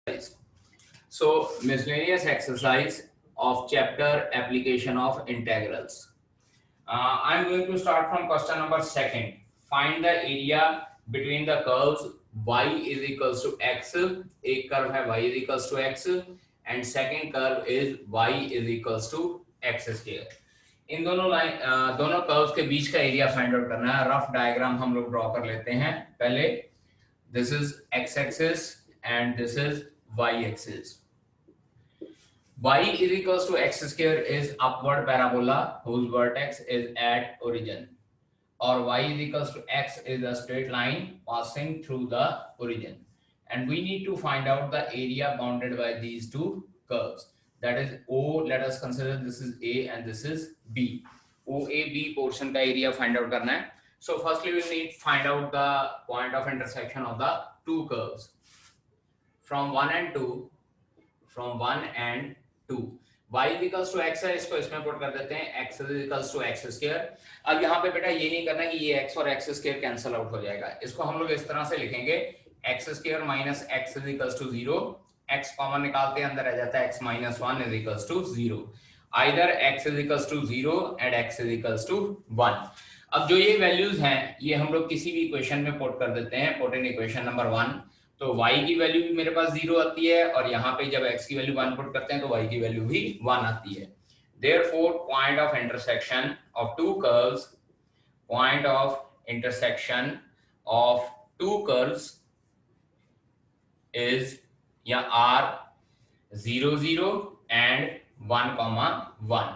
So, miscellaneous exercise of chapter application of integrals. I'm going to start from question number second. Find the area between the curves y is equals to x. एक curve है y is equals to x and second curve is y is equals to x square. इन दोनों curves के बीच का area find out करना है. Rough diagram हम लोग draw कर लेते हैं. पहले this is x axis and this is y axis. Y is equals to x square is upward parabola whose vertex is at origin, or y is equals to x is a straight line passing through the origin, and we need to find out the area bounded by these two curves. That is O. Let us consider this is A and this is B. OAB portion का area find out करना है. So firstly we need to find out the point of intersection of the two curves from 1 and 2. Y is equals to x है, इसको इसमें put कर देते हैं. X is equals to x square. अब यहाँ पे बेटा ये नहीं करना कि ये x और x square कैंसिल आउट हो जाएगा. इसको हम लोग इस तरह से लिखेंगे x square minus x is equals to 0. x common निकालते हैं, अंदर आ जाता है x minus 1 is equals to 0. Either x is equals to 0 and x is equals to 1. अब जो ये वैल्यूज हैं ये हम लोग किसी भी इक्वेशन में पुट कर देते हैं. Put in equation number 1. तो y की वैल्यू भी मेरे पास 0 आती है और यहाँ पे जब x की वैल्यू 1 पुट करते हैं तो y की वैल्यू भी 1 आती है. Therefore, point of intersection of two curves is या are 0 0 and 1 1.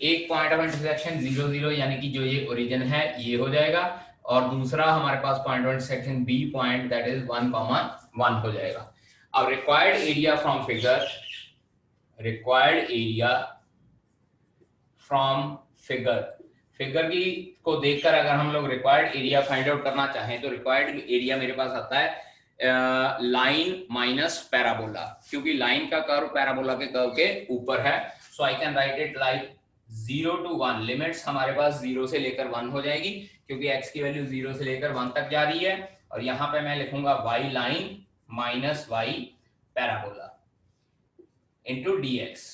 एक पॉइंट ऑफ इंटरसेक्शन 0 0 यानी कि जो ये ओरिजिन है ये हो जाएगा, और दूसरा हमारे पास point of intersection b point that is 1 1 हो जाएगा. अब रिक्वायर्ड एरिया फ्रॉम फिगर की को देखकर अगर हम लोग रिक्वायर्ड एरिया फाइंड आउट करना चाहें तो रिक्वायर्ड एरिया मेरे पास आता है लाइन माइनस पैराबोला, क्योंकि लाइन का कर्व पैराबोला के कर्व के ऊपर है. So I can write it like 0 to 1. Limits हमारे पास 0 से लेकर 1 हो जाएगी क्योंकि x की वैल्यू 0 से लेकर 1 तक जा रही है, और यहाँ पे मैं लिखूंगा y line minus y parabola into dx.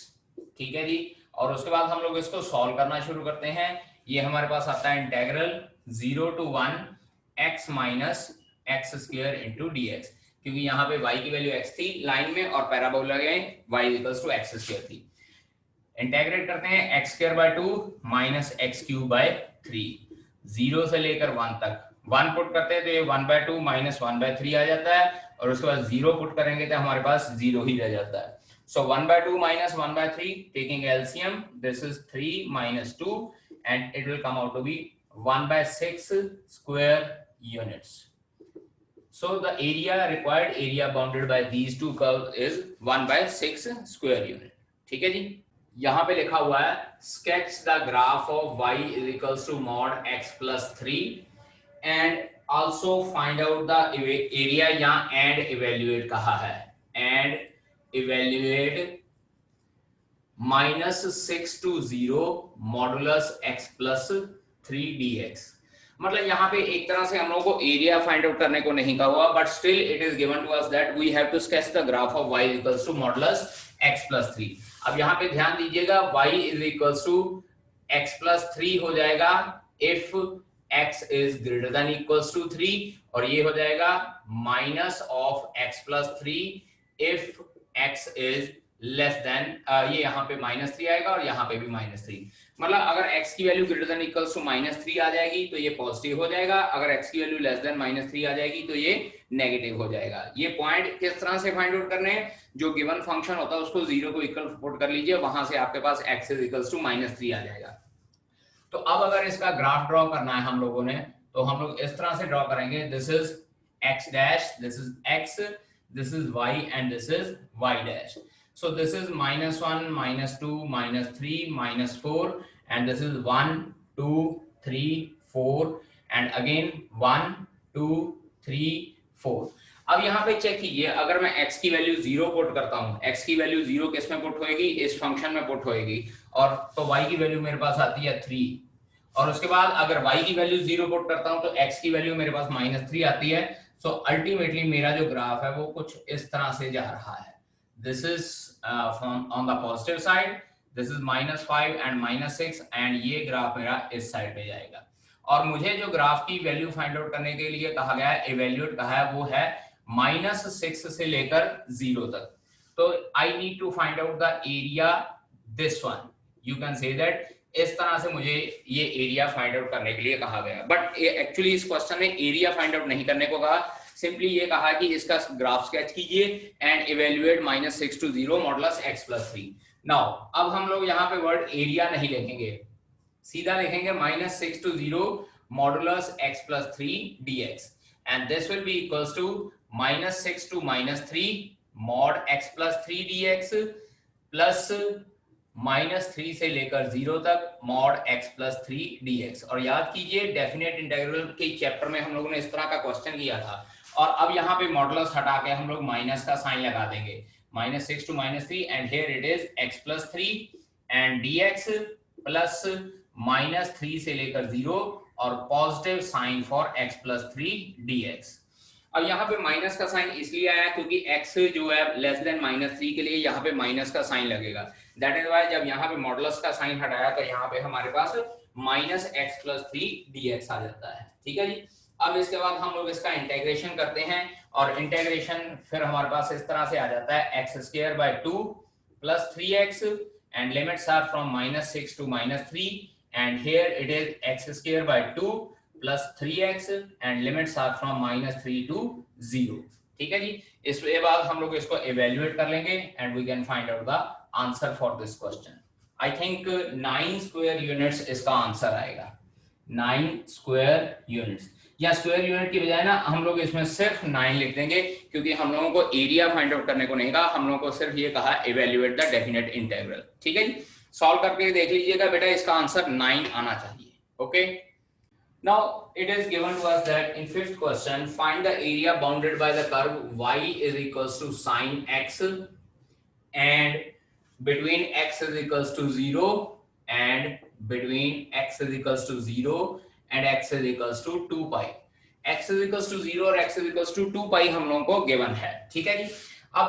ठीक है जी. और उसके बाद हम लोग इसको सॉल्व करना शुरू करते हैं. ये हमारे पास आता है integral 0 to 1 x minus x square into dx, क्योंकि यहाँ पे y की वैल्यू x थी लाइन में और पैराबोला में y equals to x square थी. इंटेग्रेट करते हैं x square by 2 minus x cube by 3. 0 से लेकर 1 तक 1 पुट करते हैं तो ये 1 बाय 2 माइनस 1 बाय 3 आ जाता है, और उसके बाद 0 पुट करेंगे तो हमारे पास 0 ही रह जाता है. So 1 by 2 minus 1 by 3 taking LCM this is 3 minus 2 and it will come out to be 1 by 6 square units. So the required area bounded by these two curves is 1 by 6 square unit. ठीक है जी. यहाँ पे लिखा हुआ है sketch the graph of y is equals to mod x plus 3 and also find out the area. यहाँ and evaluate कहा है, and evaluate minus 6 to 0 modulus x plus 3 dx. मतलब यहाँ पे एक तरह से हम लोगों को एरिया फाइंड आउट करने को नहीं कहा हुआ, but still it is given to us that we have to sketch the graph of y equals to modulus x plus 3. अब यहाँ पे ध्यान दीजिएगा y is equals to x plus 3 हो जाएगा if x is greater than equals to 3, और ये हो जाएगा minus of x plus 3 if x is less than, ये यहाँ पे माइनस 3 आएगा और यहाँ पे भी माइनस 3. मतलब अगर x की value greater than equals to minus 3 आ जाएगी तो ये पॉजिटिव हो जाएगा, अगर x की वैल्यू लेस देन माइनस 3 आ जाएगी तो ये नेगेटिव हो जाएगा. ये पॉइंट किस तरह से फाइंड आउट करने हैं, जो गिवन फंक्शन होता है उसको 0 को इक्वल पुट कर लीजिए, वहां से आपके पास x is equals to minus 3 आ जाएगा. तो अब अगर इसका ग्राफ ड्रॉ करना है हम लोगों ने तो हम लोग इस तरह से ड्रॉ करेंगे. This is x dash, this is x, this is y and this is y dash. So this is minus 1, minus 2, minus 3, minus 4, and this is 1, 2, 3, 4, and again 1, 2, 3, 4. अब यहाँ पे चेक कीजिए, अगर मैं x की वैल्यू 0 पुट करता हूँ, x की वैल्यू 0 किस में पुट होएगी, इस फंक्शन में पुट होएगी, और तो y की वैल्यू मेरे पास आती है 3, और उसके बाद अगर y की वैल्यू 0 पुट करता हूँ तो x की वैल्यू मेरे पास -3 आती है. सो अल्टीमेटली मेरा जो ग्राफ है वो कुछ इस तरह से जा रहा है. This is from on the positive side, this is -5 and -6 and ये ग्राफ मेरा इस साइड पे जाएगा. और मुझे जो ग्राफ की वैल्यू फाइंड आउट करने के लिए कहा गया है, इवेल्युएट कहा है, वो है -6 से लेकर 0 तक. तो I need to find out the area, this one, you can say that. इस तरह से मुझे ये एरिया फाइंड आउट करने के लिए कहा गया. बट एक्चुअली इस क्वेश्चन में एरिया फाइंड आउट नहीं करने को कहा, सिंपली ये कहा कि इसका ग्राफ स्केच कीजिए and evaluate -6 to 0 modulus x+3. Now अब हम लोग यहाँ पे वर्ड एरिया नहीं लिखेंगे, सीधा लिखेंगे -6 to 0 modulus x+3 dx and this will be equals to -6 to -3 mod x+3 dx plus -3 से लेकर 0 तक mod x+3 dx. और याद कीजिए डेफिनेट इंटीग्रल के चैप्टर में हम लोगों ने इस तरह का क्वेश्चन किया था. और अब यहाँ पे मॉडुलस हटा के हम लोग माइनस का साइन लगा देंगे, -6 to -3 and here it is x+3 and dx plus -3 से लेकर 0 और positive sign for x+3 dx. अब यहाँ पे माइनस का साइन इसलिए आया क्योंकि x जो है लेस देन -3 के लिए यहाँ पे माइनस का साइन लगेगा. दैट इज व्हाई जब यहाँ पे मॉडुलस का साइन हटाया तो यहाँ पे हमारे पास -x+3 dx आ जाता है. ठीक है जी. अब इसके बाद हम लोग इसका इंटीग्रेशन करते हैं और इंटीग्रेशन फिर हमारे पास इस तरह से आ जाता है x²/2 + 3x and limits are from -6 to -3 and here it is x²/2 + 3x and limits are from -3 to 0. ठीक है जी. इसके बाद हम लोग इसको इवेल्युएट कर लेंगे and we can find out the answer for this question. I think 9 square units इसका आंसर आएगा. 9 square units या स्क्वायर यूनिट की बजाय ना हम लोग इसमें सिर्फ 9 लिख देंगे क्योंकि हम लोगों को एरिया फाइंड आउट करने को नहीं कहा, हम लोगों को सिर्फ ये कहा इवेल्युएट द डेफिनेट इंटीग्रल. ठीक है जी. सॉल्व करके देख लीजिएगा बेटा, इसका आंसर 9 आना चाहिए. Okay. Now it is given to us that in fifth question find the area bounded by the curve y = sin x and between x = 0 and between x = 0 and x = 2 pi. x = 0 और x = 2 pi हम लोगों को given है. ठीक है जी. अब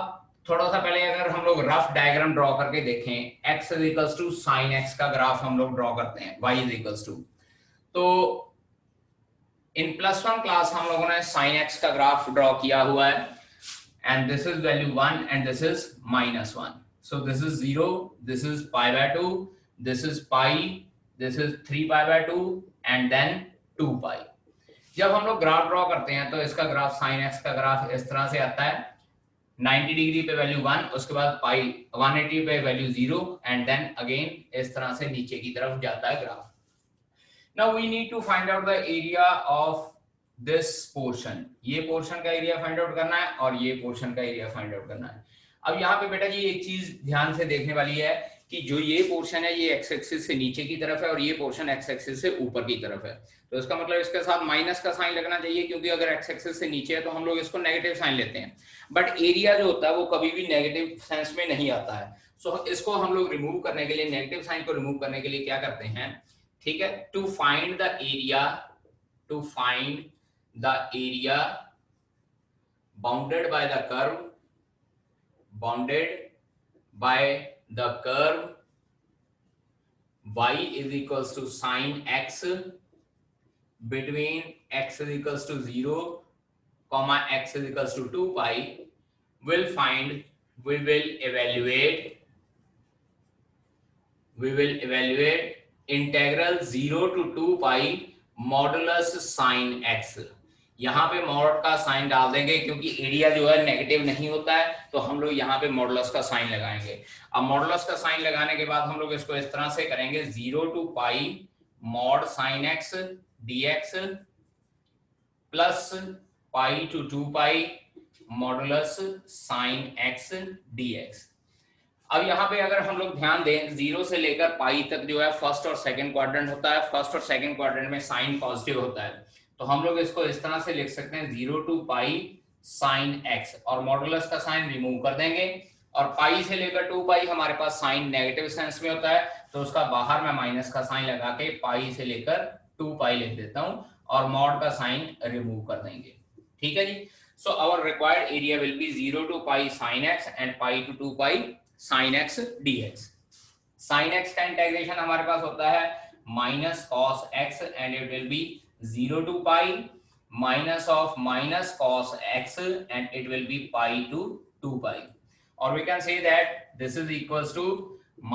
थोड़ा सा पहले अगर हम लोग रफ डायग्राम ड्रॉ करके देखें, x = sin x का ग्राफ हम लोग ड्रॉ करते हैं, y = तो इन +1 क्लास हम लोगों ने sin x का ग्राफ ड्रॉ किया हुआ है and this is value 1 and this is -1. So this is 0, this is pi/2, this is pi, this is 3 pi/2 and then 2 pi. जब हम लोग ग्राफ ड्रॉ करते हैं तो इसका ग्राफ sin x का ग्राफ इस तरह से आता है, 90 डिग्री पे वैल्यू 1, उसके बाद पाई 180 पे वैल्यू 0 एंड देन अगेन इस तरह से नीचे की तरफ जाता है graph. Now we need to find out the area of this portion. ये पोर्शन का एरिया फाइंड आउट करना है और ये पोर्शन का एरिया फाइंड आउट करना है. अब यहाँ पे बेटा जी एक चीज ध्यान से देखने वाली है कि जो ये पोर्शन है ये एक्स एक्सिस से नीचे की तरफ है और ये पोर्शन एक्स एक्सिस से ऊपर की तरफ है. तो इसका मतलब इसके साथ माइनस का साइन लगना चाहिए क्योंकि अगर एक्स एक्सिस से नीचे है तो हम लोग इसको नेगेटिव साइन लेते हैं. बट एरिया जो होता है वो कभी भी नेगेटिव सेंस में नहीं आता है. सो इसको हम लोग रिमूव करने के लिए, नेगेटिव साइन को रिमूव करने के लिए क्या करते हैं, ठीक है, to find the area bounded by the curve y = sin x between x = 0, x = 2 pi, we will evaluate integral 0 to 2 pi modulus sin x. यहाँ पे मॉड का साइन डाल देंगे क्योंकि एरिया जो है नेगेटिव नहीं होता है, तो हम लोग यहाँ पे मॉडुलस का साइन लगाएंगे. अब मॉडुलस का साइन लगाने के बाद हम लोग इसको इस तरह से करेंगे, 0 to pi mod sin x dx plus pi to 2 pi modulus sin x dx. अब यहाँ पे अगर हम लोग ध्यान दें, 0 से लेकर पाई तक जो है फर्स्ट और सेकंड क्वाड्रेंट होता है. फर्स्ट और सेकंड क्वाड्रेंट में साइन पॉजिटिव होता है, तो हम लोग इसको इस तरह से लिख सकते हैं 0 to pi sin x और मॉडुलस का साइन रिमूव कर देंगे. और पाई से लेकर 2 पाई हमारे पास साइन नेगेटिव सेंस में होता है, तो उसका बाहर में माइनस का साइन लगा के पाई से लेकर 2 पाई लिख देता हूं और मॉड का साइन रिमूव कर देंगे. ठीक है जी। So our required area will be 0 to pi sin x and pi to 2 pi sin x dx। sin x का इंटीग्रेशन हमारे पास होता है minus cos x and it will be 0 to pi minus of minus cos x and it will be pi to 2 pi, or we can say that this is equals to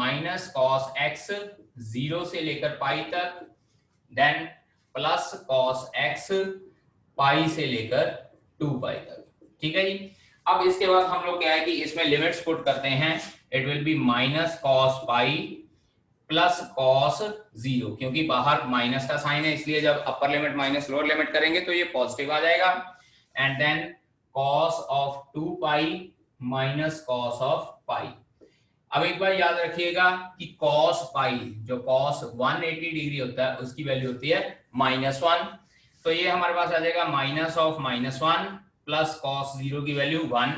minus cos x 0 से लेकर pi तक, then plus cos x पाई से लेकर 2 पाई तक, ठीक है जी। अब इसके बाद हम लोग क्या है कि इसमें लिमिट्स पुट करते हैं, it will be minus cos pi plus cos 0, क्योंकि बाहर माइनस का साइन है इसलिए जब upper limit minus lower limit करेंगे तो ये पॉजिटिव आ जाएगा, and then cos of 2 pi minus cos of pi. अब एक बार याद रखिएगा कि कॉस पाई, जो कॉस 180 डिग्री होता है उसकी वैल्यू होती है -1, तो ये हमारे पास आ जाएगा माइनस ऑफ -1 प्लस कॉस 0 की वैल्यू 1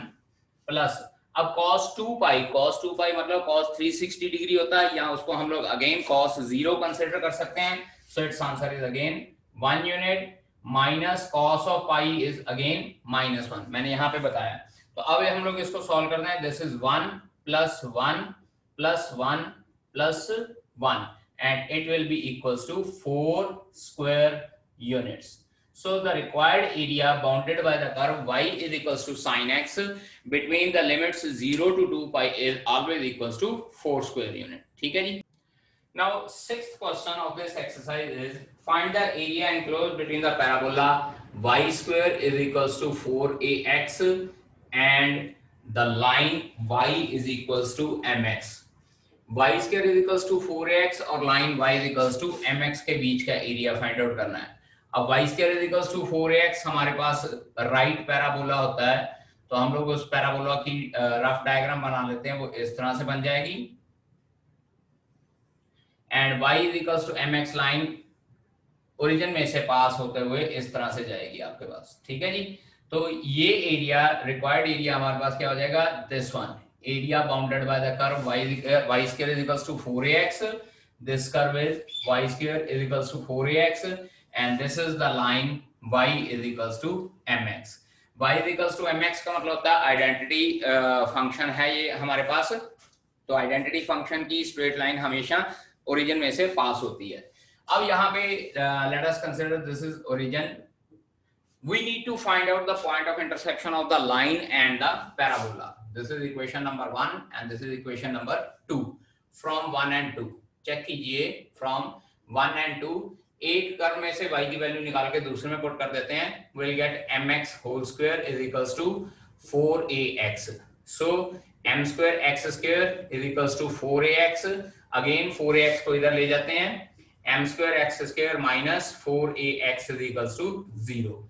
प्लस, अब cos 2 पाई मतलब cos 360 डिग्री होता है, यहाँ उसको हम लोग अगेन cos 0 कंसीडर कर सकते हैं, so it's answer is again 1 unit minus cos of pi is again -1, मैंने यहाँ पे बताया। तो अब हम लोग इसको सॉल्व करना है, this is 1 plus 1 plus 1 plus 1 and it will be equals to 4 square units. So the required area bounded by the curve y is equals to sin x between the limits 0 to 2 pi is always equals to 4 square unit, ठीक है जी। Now sixth question of this exercise is find the area enclosed between the parabola y square is equals to 4ax and the line y is equals to mx। y square is equals to 4x और line y is equals to mx के बीच का area find out करना है। अब y square is equals to 4x हमारे पास right parabola होता है, तो हम लोग उस पैराबोला की रफ डायग्राम बना लेते हैं, वो इस तरह से बन जाएगी, and y is equals to mx line origin में से पास होते हुए इस तरह से जाएगी आपके पास, ठीक है जी। तो ये एरिया रिक्वायर्ड एरिया हमारे पास क्या हो जाएगा, this one, area bounded by the curve y square is equals to 4ax, this curve is y square is equals to 4ax and this is the line y is equals to mx। y is equals to mx का मतलब होता है identity function है ये हमारे पास, तो identity function की straight line हमेशा ओरिजिन में से पास होती है। अब यहाँ पे let us consider this is origin, we need to find out the point of intersection of the line and the parabola। This is equation number 1 and this is equation number 2 from 1 and 2। Check कीजिए from 1 and 2, एक curve में से y की value निकाल के दूसरे में put कर देते हैं, we'll get mx whole square is equals to 4ax। So m square x square is equals to 4ax, again 4ax को इधर ले जाते हैं, m square x square minus 4ax is equals to 0।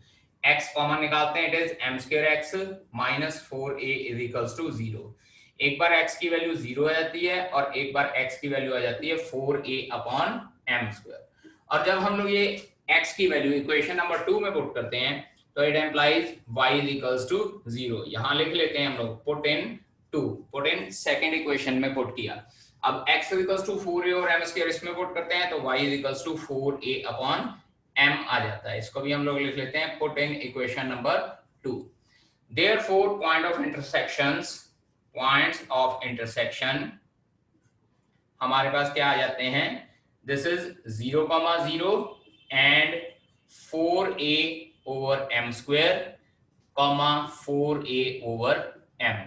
x common निकालते हैं, it is m square x minus 4a is equals to 0। एक बार x की value 0 आ जाती है और एक बार x की वैल्यू आ जाती है 4a upon m square, और जब हम लोग ये x की वैल्यू इक्वेशन नंबर 2 में पुट करते हैं तो it implies y is equals to 0। यहाँ लिख लेते हैं हम लोग, पुट इन सेकंड इक्वेशन में पुट किया। अब x is equals to 4a और m square इसमें पुट करते हैं तो y is equals to 4a upon m आ जाता है, इसको भी हम लोग लिख लेते हैं, put in equation number 2। Therefore points of intersection हमारे पास क्या आ जाते हैं, this is 0,0 and 4a over m square, 4a over m।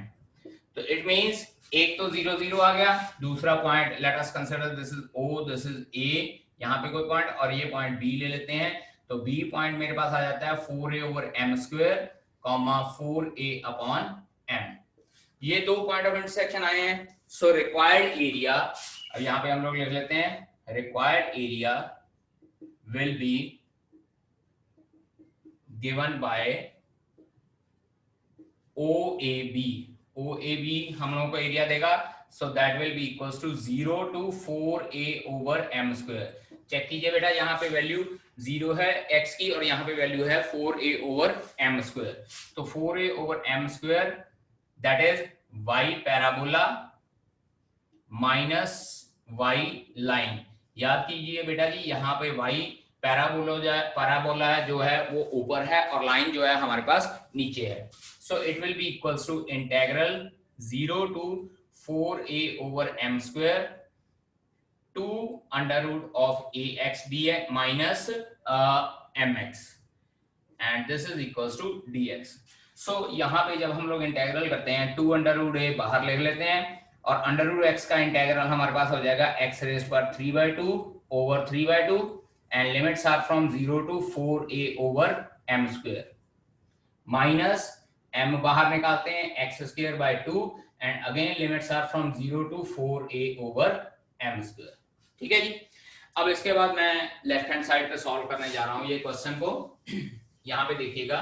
तो इट मींस एक तो 0 0 आ गया, दूसरा point let us consider this is o, this is a, यहाँ पे कोई पॉइंट और ये पॉइंट B ले लेते हैं, तो B पॉइंट मेरे पास आ जाता है 4a over m square, 4a upon m। ये दो पॉइंट ऑफ इंटरसेक्शन आए हैं, सो रिक्वायर्ड एरिया, अब यहाँ पे हम लोग लिख लेते हैं, required area will be given by OAB। OAB हम लोगों को एरिया देगा, so that will be equals to 0 to 4a over m square। Check कीजिए बेटा, यहाँ पे वैल्यू 0 है x की और यहाँ पे वैल्यू है 4a over m square, तो 4a over m square that is y parabola minus y line. याद कीजिए बेटा जी, यहाँ पे y पैराबोला जो है वो ऊपर है और लाइन जो है हमारे पास नीचे है. So it will be equals to integral 0 to 4a over m square to under root of ax dx minus mx and this is equals to dx. so यहाँ पे जब हम लोग इंटीग्रल करते हैं 2 अंडर रूट a बाहर लिख लेते हैं और अंडर रूट x का इंटीग्रल हमारे पास हो जाएगा x रेज़ पर 3/2 over 3/2 and limits are from 0 to 4a over m square minus m बाहर निकालते हैं x square by 2 and again limits are from 0 to 4a over m square. ठीक है जी. अब इसके बाद मैं लेफ्ट हैंड साइड पे सॉल्व करने जा रहा हूं ये क्वेश्चन को. यहाँ पे देखिएगा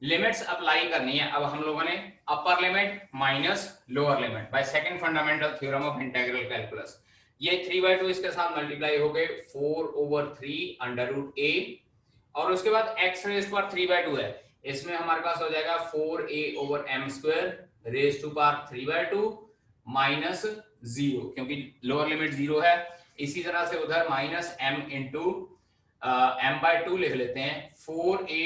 लिमिट्स अप्लाई करनी है. अब हम लोगों ने अपर limit minus lower limit by second fundamental theorem of integral calculus. ये 3/2 इसके साथ मल्टीप्लाई हो गए 4/3 अंडर रूट a और उसके बाद x रेज़ पर 3/2 है. इसमें हमारे पास हो जाएगा 4a over m square raise to power 3/2 minus 0 क्योंकि लोअर लिमिट 0 है. इसी तरह से उधर माइनस m इंटू m/2 लिख लेते हैं 4a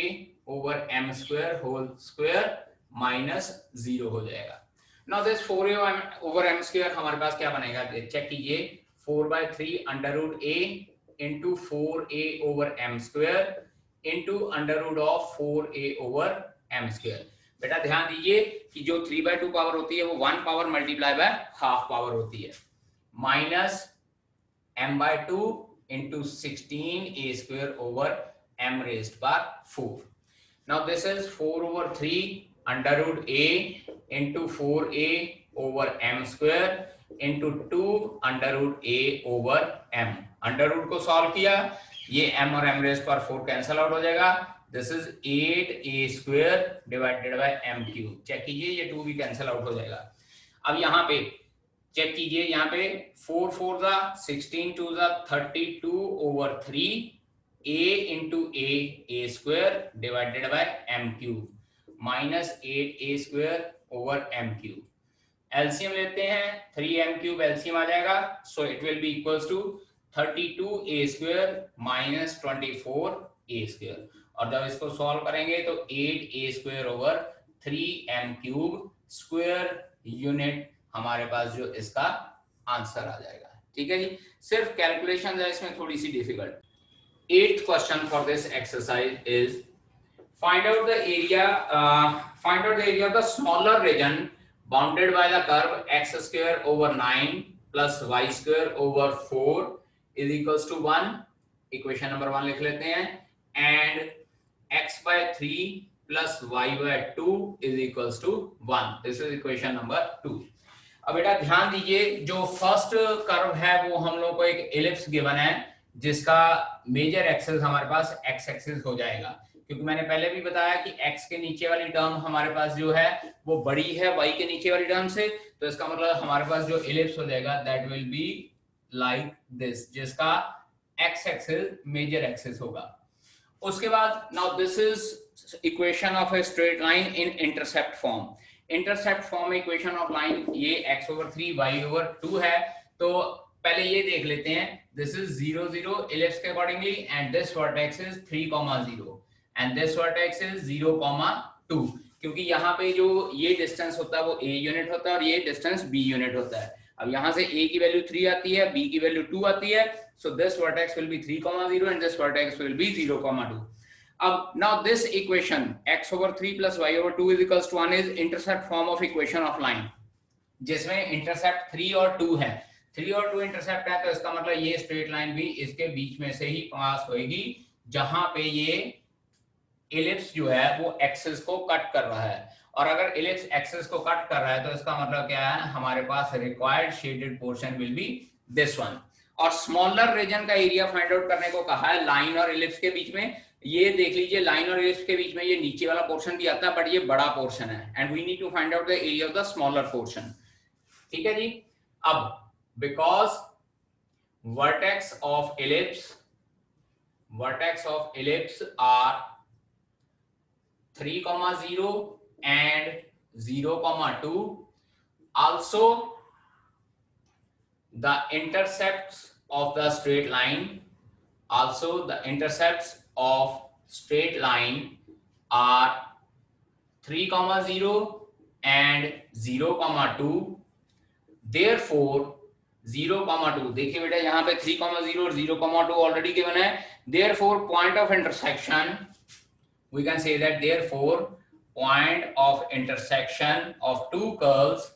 over m square whole square minus 0 हो जाएगा. Now this 4a over m square हमारे पास क्या बनेगा चेक कीजिए 4/3 under root a into 4a over m square into under root of 4a over m square. बेटा ध्यान दीजिए कि जो 3/2 पावर होती है वो 1 power multiply by half power होती है minus m/2 into 16a square over m raised by 4. Now this is 4/3 under root a into 4a over m square into 2 under root a over m. Under root को solve किया ये m और m rays पर 4 cancel out हो जाएगा. This is 8a square divided by m cube. Check कीजिए ये 2 भी कैंसिल आउट हो जाएगा. अब यहाँ पे चेक कीजिए यहाँ पे 4 4 जा 16 2 जा 32 over 3 a into a square divided by m cube minus 8a square over m cube. LCM लेते हैं 3m cube एलसीएम आ जाएगा. So it will be equals to 32a square minus 24a square और जब इसको सॉल्व करेंगे तो 8a square over 3m cube square unit हमारे पास जो इसका आंसर आ जाएगा. ठीक है जी. सिर्फ कैलकुलेशन है इसमें थोड़ी सी difficult. 8th question for this exercise is find out the area of the smaller region bounded by the curve x square over 9 plus y square over 4 is equals to 1. Equation number 1 लिख लेते हैं and x/3 plus y/2 is equals to 1. This is equation number 2. अब बेटा ध्यान दीजिए जो first curve है वो हम लोग को एक एलिप्स गिवन है जिसका मेजर एक्सिस हमारे पास x एक्सिस हो जाएगा क्योंकि मैंने पहले भी बताया कि x के नीचे वाली टर्म हमारे पास जो है वो बड़ी है y के नीचे वाली टर्म से. तो इसका मतलब हमारे पास जो एलिप्स हो जाएगा that will be like this जिसका x एक्सिस मेजर एक्सिस होगा. उसके बाद now this is equation of a straight line in intercept form. Intercept form equation of line ये x/3 y/2 है. तो पहले ये देख लेते हैं दिस इज 0 0 ellipse के accordingly and this vertex is 3,0 and this vertex is 0,2 क्योंकि यहाँ पे जो ये डिस्टेंस होता है वो a यूनिट होता है और ये डिस्टेंस b यूनिट होता है. अब यहाँ से a की वैल्यू 3 आती है b की वैल्यू 2 आती है. So this vertex will be 3,0 and this vertex will be 0,2. अब now this equation x/3 plus y/2 is equals to 1 is intercept form of equation of line जिसमें इंटरसेप्ट 3 और 2 है. 3 और 2 इंटरसेप्ट है तो इसका मतलब ये स्ट्रेट लाइन भी इसके बीच में से ही पास होगी जहां पे ये एलिप्स जो है वो एक्सिस को कट कर रहा है. और अगर एलिप्स एक्सिस को कट कर रहा है तो इसका मतलब क्या है हमारे पास required shaded portion will be this one. और स्मॉलर रीजन का एरिया फाइंड आउट करने को कहा है लाइन और एलिप्स के बीच में. ये देख लीजिए लाइन और एलिप्स के बीच में ये नीचे वाला पोर्शन भी आता है बट ये बड़ा पोर्शन है and we need to find out the area of the smaller portion. ठीक है जी. अब because vertex of ellipse are 3,0 and 0,2. Also the intercepts of the straight line also the intercepts of straight line are 3,0 and 0,2. therefore 0,2, देखिए बेटा यहाँ पे 3,0 और 0,2 already given है. therefore point of intersection, we can say that therefore point of intersection of two curves,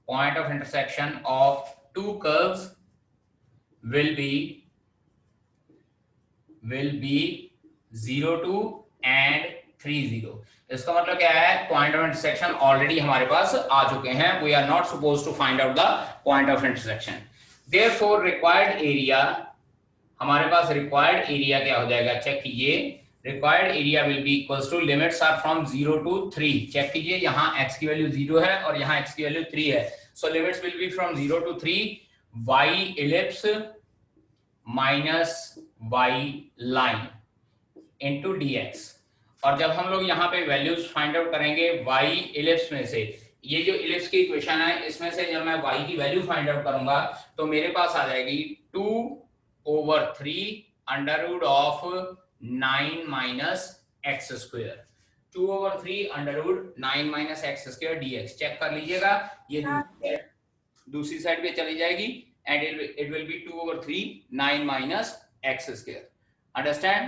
point of intersection of two curves will be 0,2 and 3,0. इसका मतलब क्या है, पॉइंट ऑफ इंटरसेक्शन ऑलरेडी हमारे पास आ चुके हैं. We are not suppose to find out the point of intersection. Therefore required area, हमारे पास रिक्वायर्ड एरिया क्या हो जाएगा, चेक कीजिए. Required area will be equals to limits are from 0 to 3. Check कीजिए, यहाँ x की वैल्यू 0 है और यहाँ x की वैल्यू 3 है. So limits will be from 0 to 3 y ellipse minus y line into dx. और जब हम लोग यहाँ पे वैल्यूज फाइंड आउट करेंगे y इलिप्स में से, ये जो इलिप्स की इक्वेशन है इसमें से जब मैं y की वैल्यू फाइंड आउट करूंगा तो मेरे पास आ जाएगी 2/3 under root of 9 minus x square. 2/3 under root 9 minus x square dx. Check कर लीजिएगा, ये दूसरी साइड पे चली जाएगी and it will be 2/3 9 minus x square. Understand?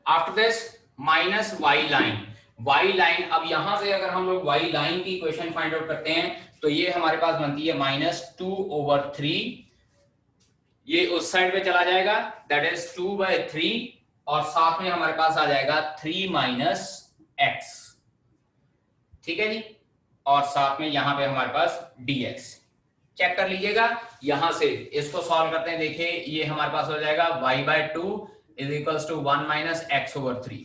After this minus y line. y line, अब यहां से अगर हम लोग y line की इक्वेशन फाइंड आउट करते हैं तो ये हमारे पास बनती है -2/3. ये उस साइड पे चला जाएगा, दैट इज 2/3 और साथ में हमारे पास आ जाएगा 3 माइनस x. ठीक है जी, और साथ में यहां पे हमारे पास dx. चेक कर लीजिएगा, यहां से इसको सॉल्व करते हैं. देखिए ये हमारे पास हो जाएगा y/2 is equals to 1 minus x/3.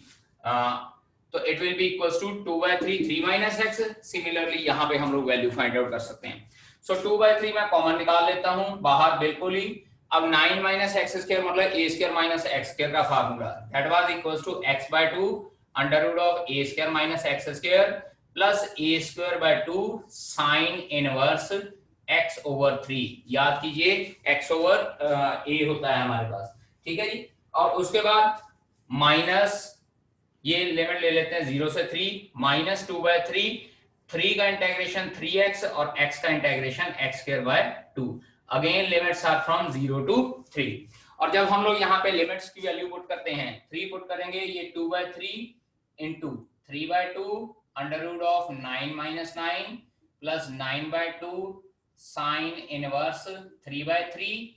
तो it will be equals to 2/3 3 minus x. Similarly यहां पे हम लोग वैल्यू फाइंड आउट कर सकते हैं. सो 2/3 मैं कॉमन निकाल लेता हूं बाहर बिल्कुल ही. अब 9 माइनस एक्स स्क्वायर मतलब a square minus x square का formula, that was equals to x/2 under root of a square minus x square plus a square by 2 sine inverse x/3. याद कीजिए x/a होता है हमारे पास. ठीक है जी, और उसके बाद माइनस, ये लिमिट ले लेते हैं 0 से 3, माइनस 2/3, 3 का इंटीग्रेशन 3x और x का integration x²/2. Again limits are from 0 to 3. और जब हम लोग यहाँ पे लिमिट्स की वैल्यू पुट करते हैं, 3 पुट करेंगे, ये 2/3 into 3/2 under root of 9 minus 9 plus 9/2 sine inverse 3/3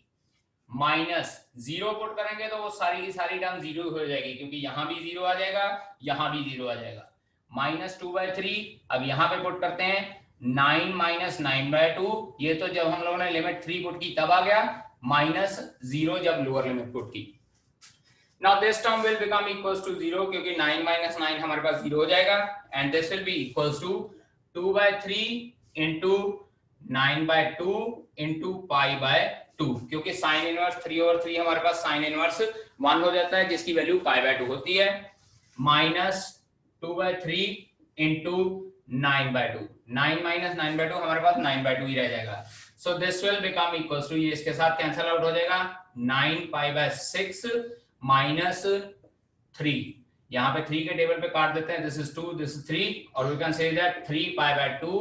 minus 0 put करेंगे तो वो सारी की सारी टर्म 0 हो जाएगी, क्योंकि यहां भी 0 आ जाएगा, यहां भी 0 आ जाएगा. माइनस 2/3, अब यहां पे पुट करते हैं 9 माइनस 9/2. ये तो जब हम लोगों ने लिमिट 3 पुट की तब आ गया, माइनस 0 जब लोअर लिमिट पुट की. Now this term will become equals to 0 क्योंकि 9 minus 9 हमारे पास 0 हो जाएगा, and this will be equals to 2/3 into 9/2 into pi/2, क्योंकि sin इनवर्स 3/3 हमारे पास sin इनवर्स 1 हो जाता है जिसकी वैल्यू pi/2 होती है, माइनस 2/3 into 9/2. 9 minus 9/2 हमारे पास 9/2 ही रह जाएगा. So this will become equals to, ये इसके साथ कैंसिल आउट हो जाएगा, 9 pi/6 माइनस 3. यहाँ पे 3 के टेबल पे काट देते हैं, दिस इज 2 दिस इज 3, और we can say that 3 pi/2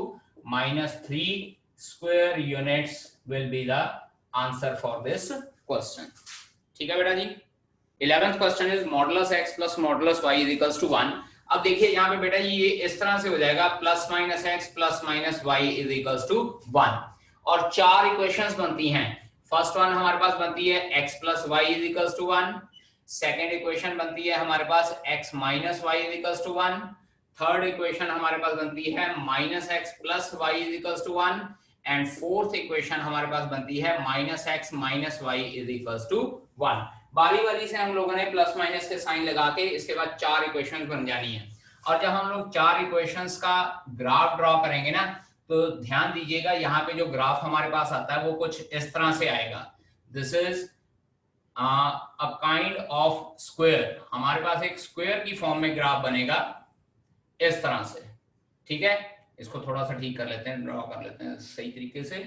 minus 3 square units will be the answer for this question. ठीक है बेटा जी. 11th question is modulus x plus modulus y is equals to 1. अब देखिए यहाँ पे बेटा ये इस तरह से हो जाएगा, plus minus x plus minus y is equals to 1, और 4 इक्वेशंस बनती हैं. फर्स्ट वन हमारे पास बनती है x plus y is equals to 1. Second equation बनती है हमारे पास x minus y is equals to 1. Third equation हमारे पास बनती है minus x plus y is equals to 1. And fourth equation हमारे पास बनती है minus x minus y is equals to 1. बारी बारी से हम लोगों ने प्लस माइनस के साइन लगा के इसके बाद 4 इक्वेशंस बन जानी है. और जब हम लोग 4 इक्वेशंस का ग्राफ ड्रॉ करेंगे ना, तो ध्यान दीजिएगा यहाँ पे जो ग्राफ हमारे पास आता है वो कुछ इस तरह से आएगा. This is a kind of square. हमारे पास एक स्क्वायर की फॉर्म में ग्राफ बनेगा इस तरह से. ठीक है, इसको थोड़ा सा ठीक कर लेते हैं, ड्रॉ कर लेते हैं सही तरीके से.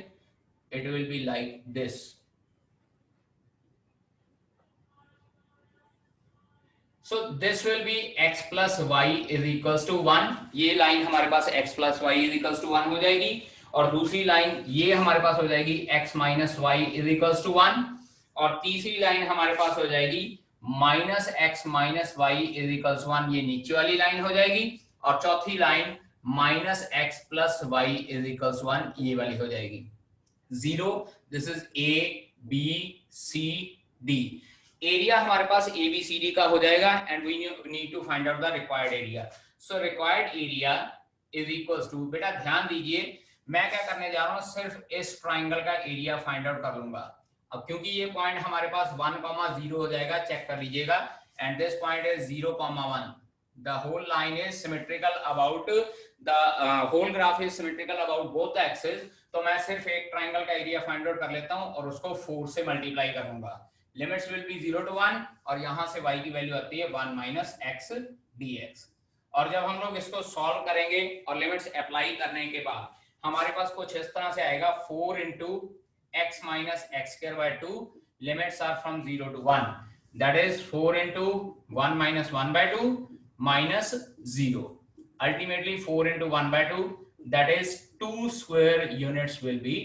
It will be like this. So this will be x plus y is equals to 1, ये लाइन हमारे पास x plus y is equals to 1 हो जाएगी, और दूसरी लाइन ये हमारे पास हो जाएगी x minus y is equals to 1, और तीसरी लाइन हमारे पास हो जाएगी minus x minus y is equals 1, ये नीचे वाली लाइन हो जाएगी, और चौथी line minus x plus y is equals 1, ये वाली हो जाएगी। 0, this is A B C D. Area हमारे पास ए बी सी डी का हो जाएगा, and we need to find out the required area. So required area is equals to, बेटा ध्यान दीजिए मैं क्या करने जा रहा हूं, सिर्फ इस ट्राइंगल का एरिया फाइंड आउट कर लूंगा। अब क्योंकि ये पॉइंट हमारे पास 1,0 हो जाएगा, चेक कर लीजिएगा, and this point is 0,1, the whole line is symmetrical about the whole graph is symmetrical about both the axes, तो मैं सिर्फ एक ट्राइंगल का एरिया फाइंड आउट कर लेता हूं और उसको 4 से मल्टीप्लाई कर दूंगा। लिमिट्स विल बी 0 to 1, और यहां से y की वैल्यू आती है 1 माइनस एक्स dx। और जब हम लोग इसको सॉल्व करेंगे और लिमिट्स अप्लाई करने के बाद हमारे पास कुछ इस तरह से आएगा, 4 into x minus x square by 2, limits are from 0 to 1, that is 4 into 1 minus 1 by 2 minus 0, ultimately 4 into 1 by 2, that is 2 square units will be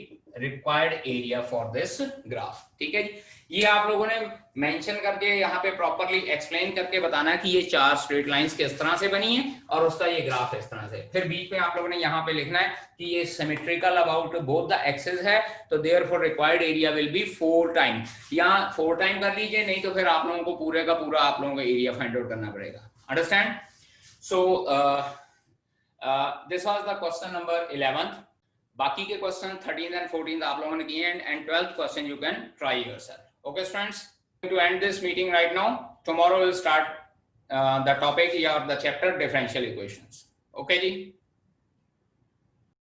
required area for this graph। ठीक है जी, ये आप लोगों ने मेंशन करके यहाँ पे properly explain करके बताना कि ये 4 स्ट्रेट लाइंस किस तरह से बनी है और उसका ये ग्राफ इस तरह से। फिर बीच में आप लोगों ने यहाँ पे लिखना है कि ये symmetrical about both the axes है, तो therefore required area will be 4 time, यहाँ 4 टाइम कर लीजिए, नहीं तो फिर आप लोगों को पूरे का पूरा आप लोगों को एरिया फाइंड आउट करना पड़ेगा। Understand? So this was the question number 11th। बाकी के क्वेश्चन 13th and 14th आप लोगों ने किए हैं, and 12th question you can try yourself. Okay students, to end this meeting right now, tomorrow we'll start the topic or the chapter differential equations. Okay ji?